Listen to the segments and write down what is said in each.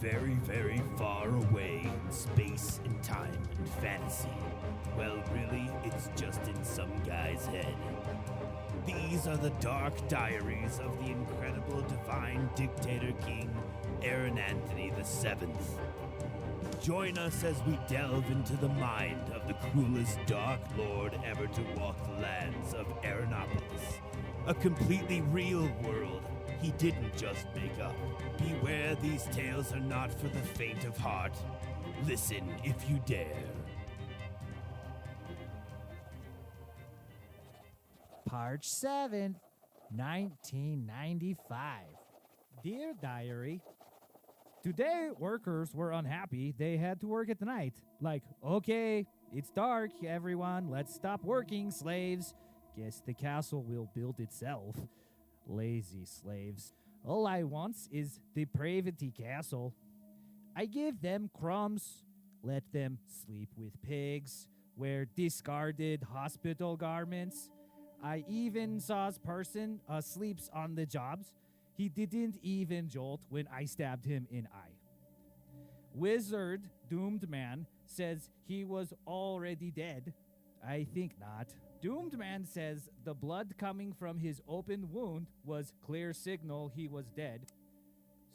very, very far away in space and time and fantasy. Well, really, it's just in some guy's head. These are the dark diaries of the incredible divine dictator king, Aaronanthony VII. Join us as we delve into the mind of the cruelest dark lord ever to walk the lands of Aaronapolis. A completely real world he didn't just make up. Beware, these tales are not for the faint of heart. Listen if you dare. March 7th, 1995. Dear Diary, today workers were unhappy they had to work at night. Like, okay, it's dark, everyone, let's stop working, slaves. Guess the castle will build itself. Lazy slaves. All I want is depravity castle. I give them crumbs, let them sleep with pigs, wear discarded hospital garments. I even saw a person sleeps on the jobs. He didn't even jolt when I stabbed him in eye. Wizard, doomed man, says he was already dead. I think not. Doomed man says the blood coming from his open wound was clear signal he was dead.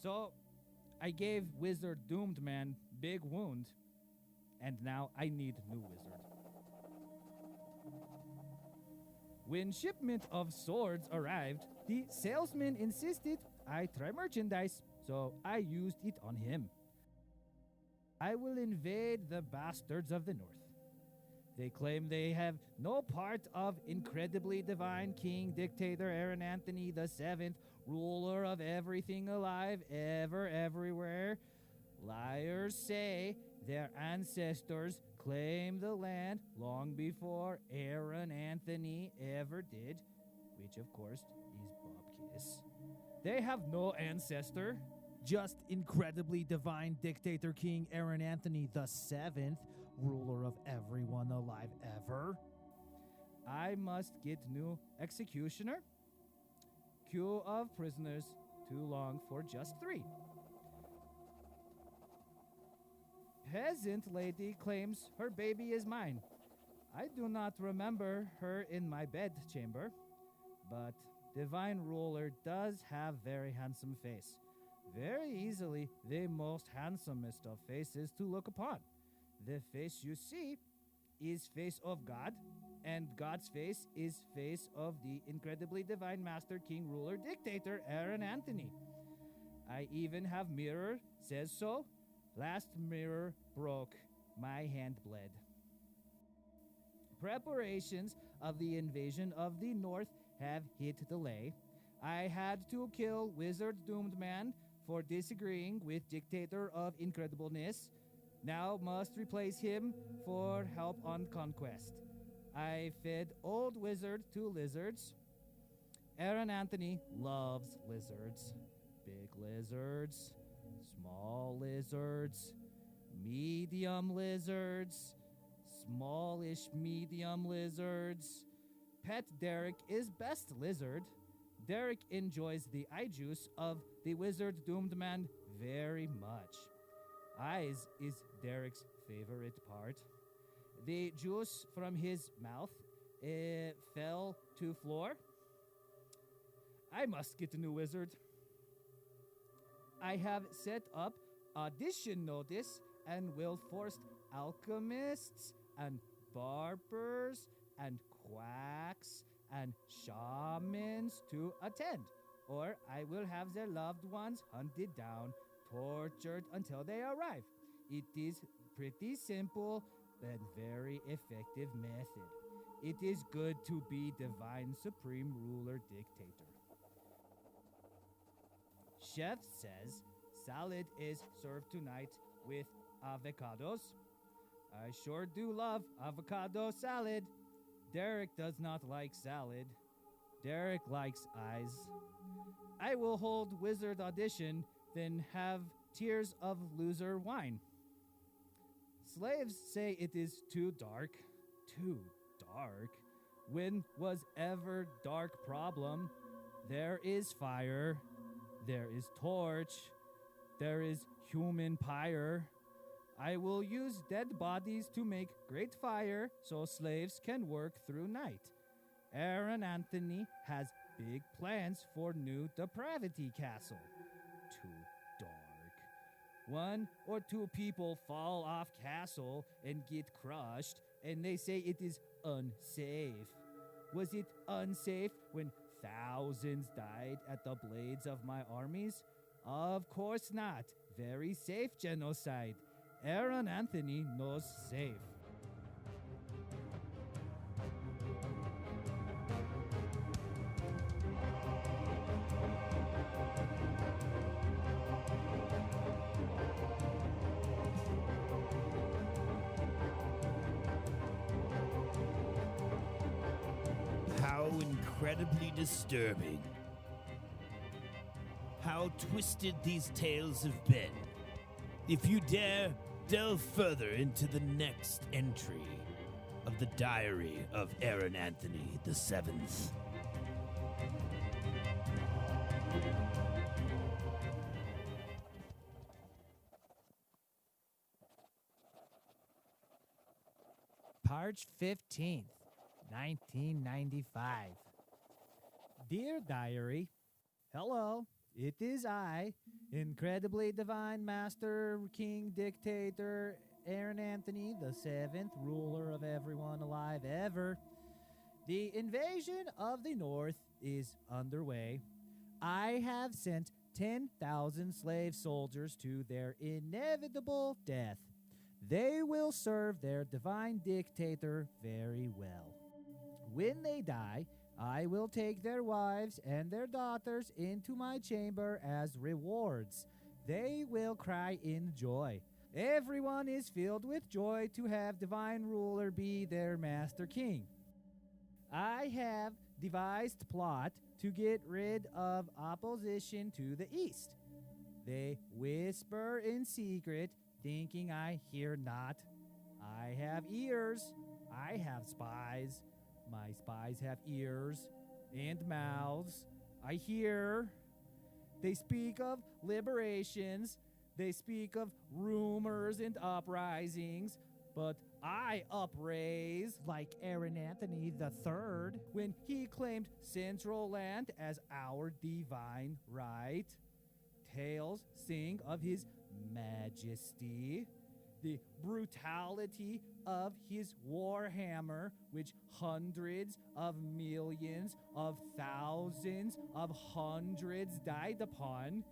So I gave Wizard doomed man big wound, and now I need new wizard. When shipment of swords arrived, the salesman insisted I try merchandise, so I used it on him. I will invade the bastards of the north. They claim they have no part of incredibly divine King Dictator Aaronanthony VII, ruler of everything alive, ever, everywhere. Liars say their ancestors claimed the land long before Aaronanthony ever did, which of course is Bobkiss. They have no ancestor, just incredibly divine dictator King Aaronanthony VII, ruler of everyone alive ever. I must get new executioner. Queue of prisoners, too long for just 3. Peasant lady claims her baby is mine. I do not remember her in my bedchamber, but divine ruler does have very handsome face. Very easily the most handsomest of faces to look upon. The face you see is face of God, and God's face is face of the incredibly divine master king ruler dictator Aaronanthony. I even have mirror, says so. Last mirror broke, my hand bled. Preparations of the invasion of the north have hit delay. I had to kill Wizard Doomed Man for disagreeing with Dictator of Incredibleness. Now must replace him for help on conquest. I fed old wizard to lizards. Aaronanthony loves lizards. Big lizards, small lizards, medium lizards, smallish medium lizards. Pet Derek is best lizard. Derek enjoys the eye juice of the wizard doomed man very much. Eyes is Derek's favorite part. The juice from his mouth fell to floor. I must get a new wizard. I have set up audition notice and will force alchemists and barbers and quacks and shamans to attend, or I will have their loved ones hunted down, tortured until they arrive. It is pretty simple and very effective method. It is good to be divine supreme ruler dictator. Chef says salad is served tonight with avocados. I sure do love avocado salad. Derek does not like salad. Derek likes eyes. I will hold wizard audition, then have tears of loser wine. Slaves say it is too dark. Too dark? When was ever dark problem? There is fire. There is torch. There is human pyre. I will use dead bodies to make great fire so slaves can work through night. Aaronanthony has big plans for new depravity castle. Too dark. 1 or 2 people fall off castle and get crushed, and they say it is unsafe. Was it unsafe when thousands died at the blades of my armies? Of course not. Very safe genocide. Aaronanthony knows safe. How incredibly disturbing. How twisted these tales have been. If you dare, delve further into the next entry of the Diary of Aaronanthony VII. March 15th, 1995. Dear Diary, hello, it is I, incredibly divine master, king, dictator, Aaronathony VII, ruler of everyone alive ever. The invasion of the North is underway. I have sent 10,000 slave soldiers to their inevitable death. They will serve their divine dictator very well. When they die, I will take their wives and their daughters into my chamber as rewards. They will cry in joy. Everyone is filled with joy to have divine ruler be their master king. I have devised plot to get rid of opposition to the east. They whisper in secret, thinking I hear not. I have ears. I have spies. My spies have ears and mouths. I hear. They speak of liberations. They speak of rumors and uprisings. But I upraise like Aaronathony III when he claimed Central Land as our divine right. Tales sing of his majesty, the brutality of his warhammer, which hundreds of millions of thousands of hundreds died upon.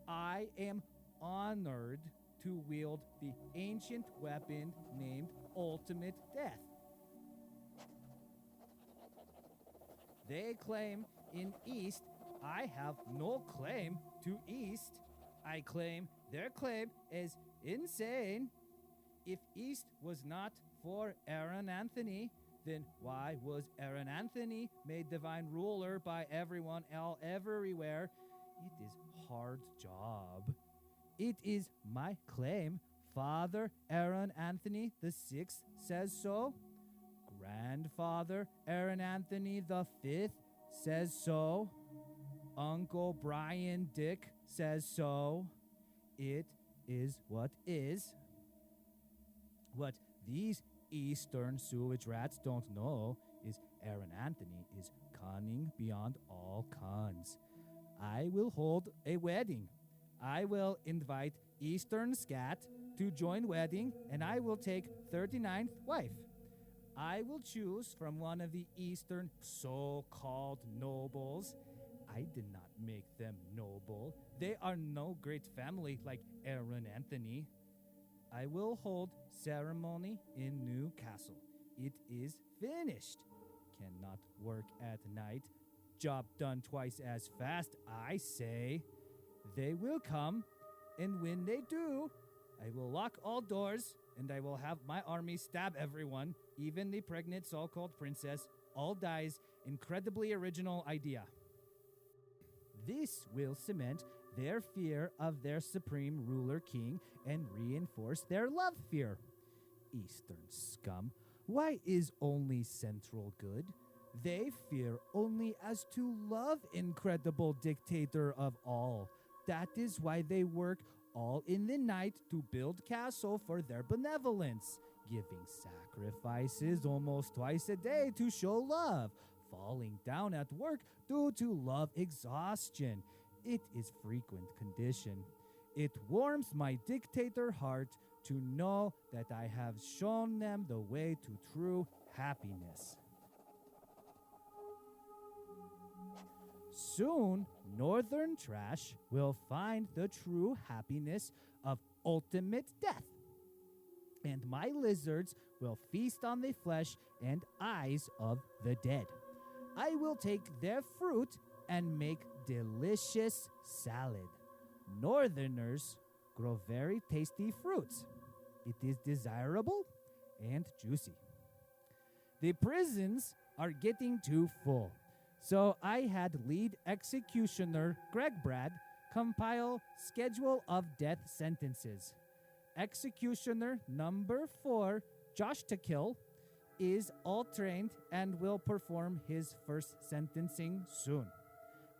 I am honored to wield the ancient weapon named Ultimate Death. They claim in East, I have no claim to East. I claim their claim is insane. If East was not for Aaronanthony, then why was Aaronanthony made divine ruler by everyone else everywhere? It is hard job. It is my claim. Father Aaronanthony VI says so. Grandfather Aaronanthony V says so. Uncle Brian Dick says so. It is what is. What these Eastern sewage rats don't know is Aaronanthony is cunning beyond all cons. I will hold a wedding. I will invite Eastern Scat to join wedding, and I will take 39th wife. I will choose from one of the Eastern so-called nobles. I did not make them noble. They are no great family like Aaronanthony. I will hold ceremony in Newcastle. It is finished. Cannot work at night. Job done twice as fast, I say. They will come, and when they do, I will lock all doors, and I will have my army stab everyone, even the pregnant so-called princess. All dies. Incredibly original idea. This will cement their fear of their supreme ruler king and reinforce their love fear. Eastern scum, why is only central good? They fear only as to love incredible dictator of all. That is why they work all in the night to build castle for their benevolence, giving sacrifices almost twice a day to show love, falling down at work due to love exhaustion. It is frequent condition. It warms my dictator heart to know that I have shown them the way to true happiness. Soon, northern trash will find the true happiness of ultimate death. And my lizards will feast on the flesh and eyes of the dead. I will take their fruit and make delicious salad. Northerners grow very tasty fruits. It is desirable and juicy. The prisons are getting too full, so I had lead executioner Greg Brad compile schedule of death sentences. Executioner number 4, Josh to Kill, is all trained and will perform his first sentencing soon.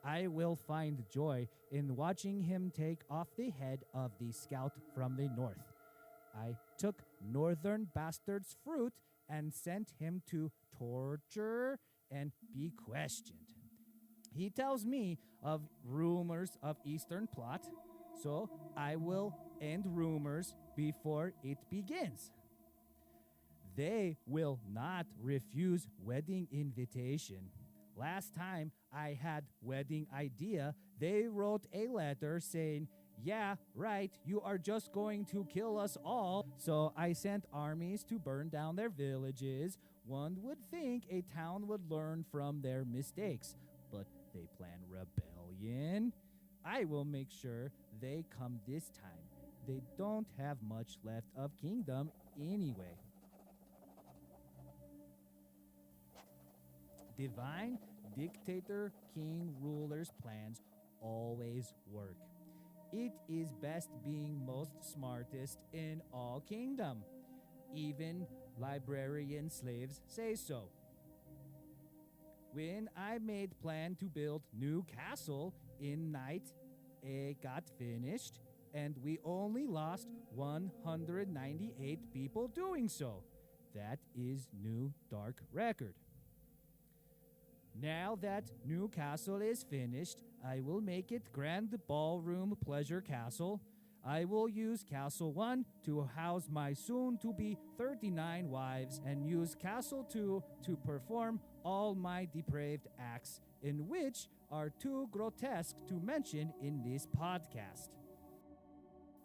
I will find joy in watching him take off the head of the scout from the north. I took northern bastard's fruit and sent him to torture and be questioned. He tells me of rumors of eastern plot, so I will end rumors before it begins. They will not refuse wedding invitation. Last time I had wedding idea, they wrote a letter saying, "Yeah, right, you are just going to kill us all." So I sent armies to burn down their villages. One would think a town would learn from their mistakes, but they plan rebellion. I will make sure they come this time. They don't have much left of kingdom anyway. Divine dictator king rulers' plans always work. It is best being most smartest in all kingdom. Even librarian slaves say so. When I made plan to build new castle in night, it got finished, and we only lost 198 people doing so. That is new dark record. Now that new castle is finished, I will make it Grand Ballroom Pleasure Castle. I will use Castle 1 to house my soon-to-be 39 wives and use Castle 2 to perform all my depraved acts, in which are too grotesque to mention in this podcast.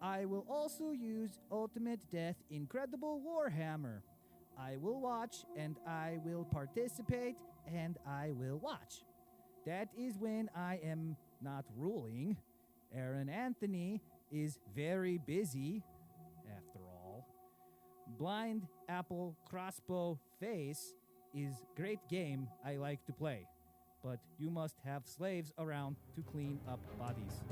I will also use Ultimate Death Incredible Warhammer. I will watch and I will participate and I will watch. That is when I am not ruling. Aaronanthony is very busy, after all. Blind Apple Crossbow Face is great game I like to play, but you must have slaves around to clean up bodies.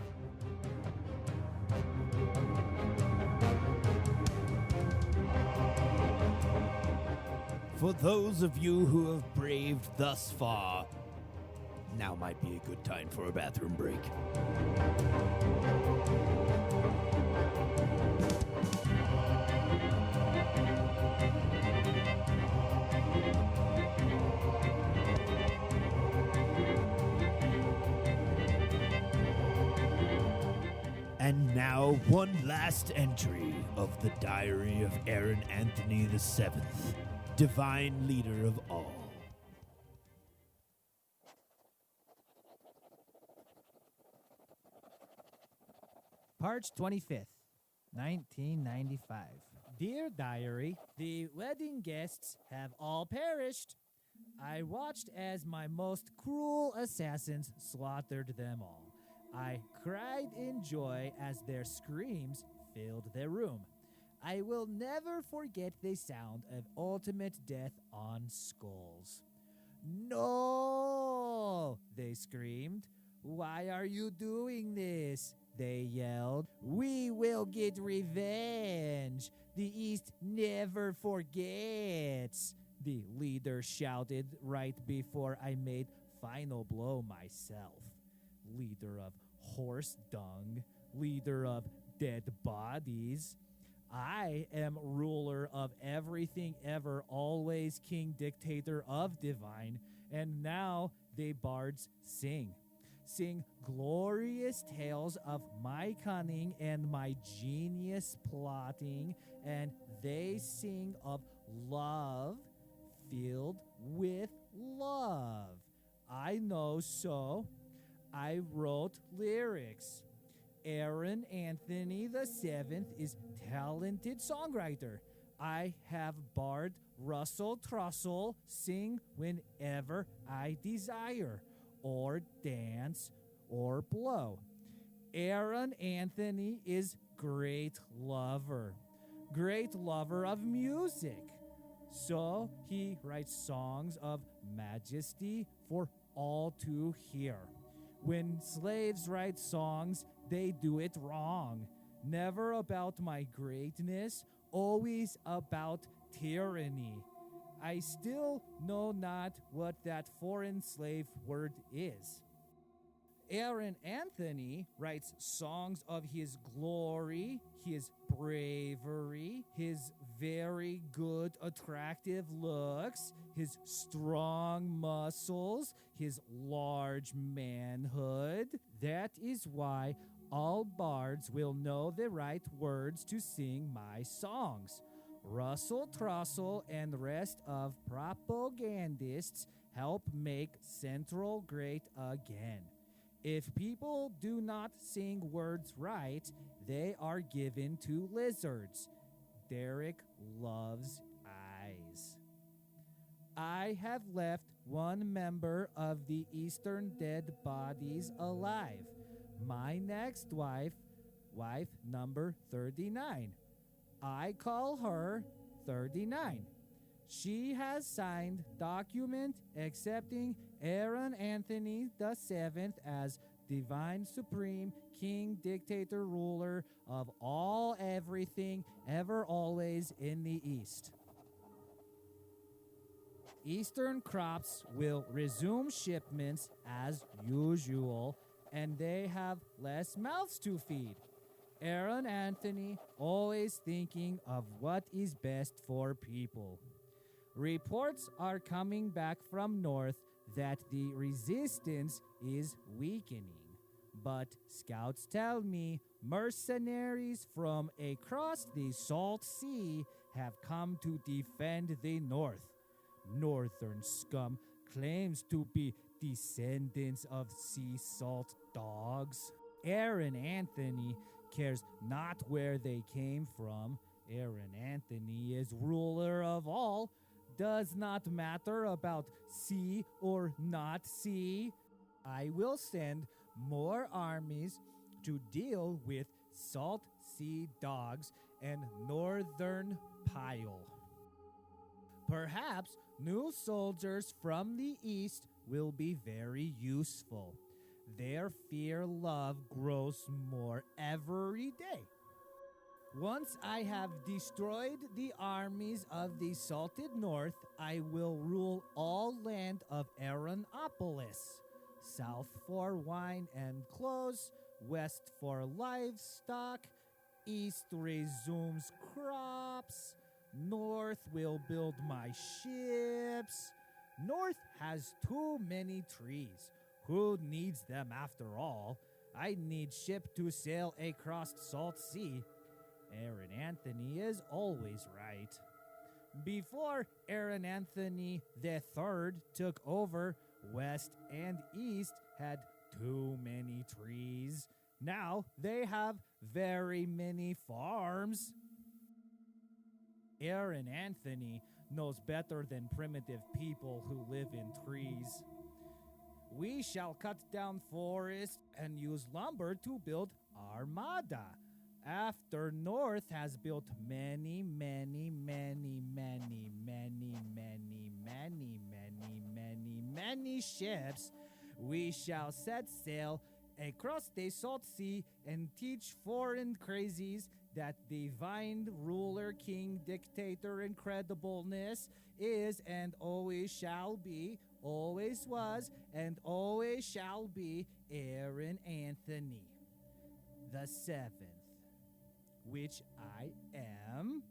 For those of you who have braved thus far, now might be a good time for a bathroom break. And now, one last entry of the Diary of Aaronanthony VII, divine leader of all. March 25th, 1995. Dear Diary, the wedding guests have all perished. I watched as my most cruel assassins slaughtered them all. I cried in joy as their screams filled the room. I will never forget the sound of ultimate death on skulls. "No!" they screamed. "Why are you doing this?" they yelled. "We will get revenge. The East never forgets," the leader shouted right before I made final blow myself. Leader of horse dung, leader of dead bodies. I am ruler of everything ever, always king dictator of divine, and now they bards sing. Sing glorious tales of my cunning and my genius plotting, and they sing of love filled with love. I know so. I wrote lyrics. Aaronanthony VII is talented songwriter. I have bard Russell Trussell sing whenever I desire, or dance, or blow. Aaronanthony is great lover of music. So he writes songs of majesty for all to hear. When slaves write songs, they do it wrong. Never about my greatness, always about tyranny. I still know not what that foreign slave word is. Aaronanthony writes songs of his glory, his bravery, his very good, attractive looks, his strong muscles, his large manhood. That is why all bards will know the right words to sing my songs. Russell Trussell and the rest of propagandists help make Central great again. If people do not sing words right, they are given to lizards. Derek loves eyes. I have left one member of the Eastern dead bodies alive. My next wife number 39. I call her 39. She has signed document accepting Aaronanthony VII as divine supreme king dictator ruler of all everything ever always in the East. Eastern crops will resume shipments as usual, and they have less mouths to feed. Aaronanthony always thinking of what is best for people. Reports are coming back from north that the resistance is weakening, but scouts tell me mercenaries from across the Salt Sea have come to defend the north. Northern scum claims to be descendants of sea salt dogs. Aaronanthony cares not where they came from. Aaronanthony is ruler of all. Does not matter about sea or not sea. I will send more armies to deal with salt sea dogs and northern pile. Perhaps new soldiers from the east will be very useful. Their fear-love grows more every day. Once I have destroyed the armies of the salted north, I will rule all land of Aaronapolis. South for wine and clothes, west for livestock, east resumes crops, north will build my ships. North has too many trees. Who needs them after all? I need ship to sail across Salt Sea. Aaronanthony is always right. Before Aaronanthony III took over, west and east had too many trees. Now they have very many farms. Aaronanthony knows better than primitive people who live in trees. We shall cut down forests and use lumber to build armada. After North has built many ships, we shall set sail across the Salt Sea and teach foreign crazies that divine ruler, king, dictator, incredibleness is and always shall be, always was, and always shall be Aaronanthony the 7th. which I am,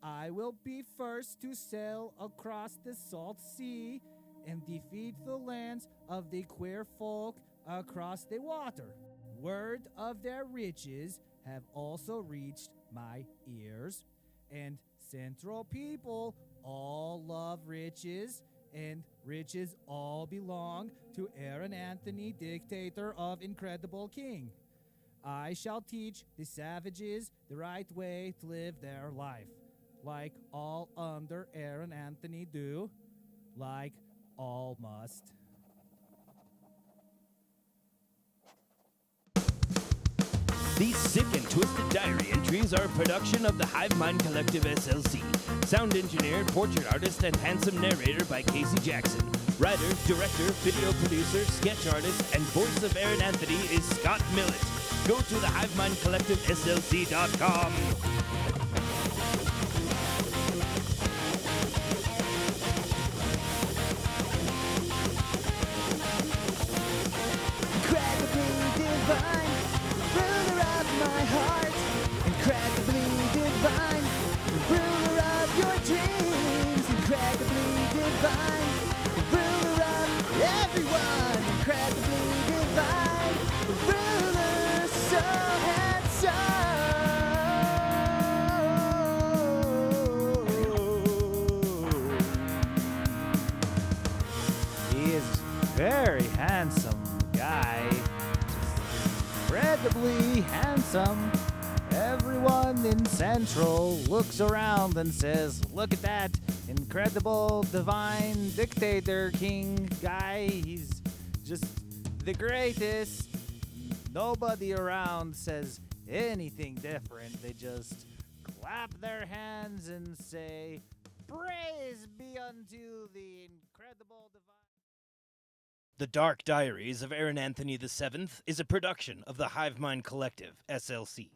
I will be first to sail across the salt sea and defeat the lands of the queer folk across the water. Word of their riches have also reached my ears, and Central people all love riches, and riches all belong to Aaronanthony, Dictator of Incredible King. I shall teach the savages the right way to live their life, like all under Aaronanthony do, like all must. These sick and twisted diary entries are a production of the Hive MInd Collective SLC. Sound engineer, portrait artist, and handsome narrator by Casey Jackson. Writer, director, video producer, sketch artist, and voice of Aaronanthony is Scott Millett. Go to the Hive MInd Collective SLC.com. Incredibly divine, ruler of my heart. Incredibly divine, ruler of your dreams. Incredibly divine, ruler of everyone. Incredibly divine, ruler so handsome. He is very handsome guy. Incredibly handsome. Everyone in Central looks around and says, look at that incredible divine dictator king guy. He's just the greatest. Nobody around says anything different. They just clap their hands and say, praise be unto the incredible divine. The Dark Diaries of Aaronanthony VII is a production of the Hive MInd Collective SLC.